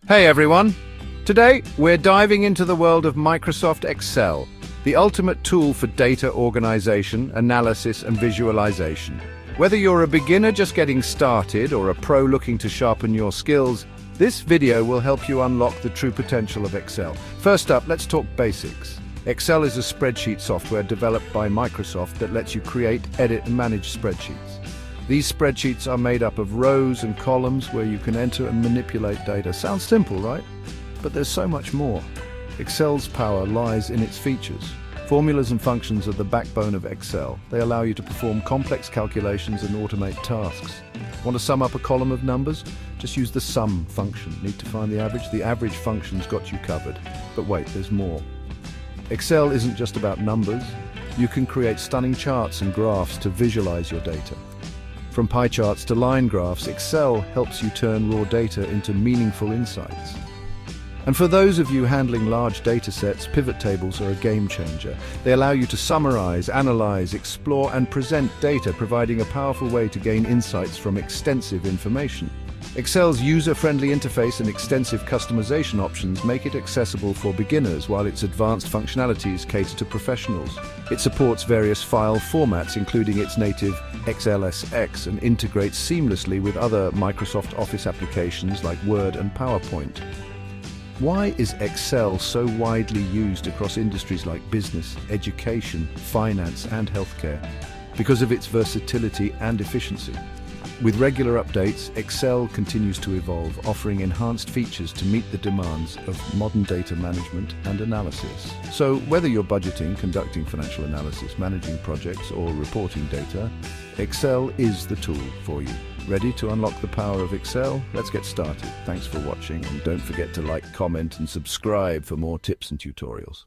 Hey everyone! Today we're diving into the world of Microsoft Excel, the ultimate tool for data organization, analysis and visualization. Whether you're a beginner just getting started or a pro looking to sharpen your skills, this video will help you unlock the true potential of Excel. First up, let's talk basics. Excel is a spreadsheet software developed by Microsoft that lets you create, edit and manage spreadsheets. These spreadsheets are made up of rows and columns where you can enter and manipulate data. Sounds simple, right? But there's so much more. Excel's power lies in its features. Formulas and functions are the backbone of Excel. They allow you to perform complex calculations and automate tasks. Want to sum up a column of numbers? Just use the sum function. Need to find the average? The average function's got you covered. But wait, there's more. Excel isn't just about numbers. You can create stunning charts and graphs to visualize your data. From pie charts to line graphs, Excel helps you turn raw data into meaningful insights. And for those of you handling large data sets, pivot tables are a game changer. They allow you to summarize, analyze, explore, and present data, providing a powerful way to gain insights from extensive information. Excel's user-friendly interface and extensive customization options make it accessible for beginners, while its advanced functionalities cater to professionals. It supports various file formats, including its native XLSX, and integrates seamlessly with other Microsoft Office applications like Word and PowerPoint. Why is Excel so widely used across industries like business, education, finance, and healthcare? Because of its versatility and efficiency. With regular updates, Excel continues to evolve, offering enhanced features to meet the demands of modern data management and analysis. So, whether you're budgeting, conducting financial analysis, managing projects, or reporting data, Excel is the tool for you. Ready to unlock the power of Excel? Let's get started. Thanks for watching, and don't forget to like, comment, and subscribe for more tips and tutorials.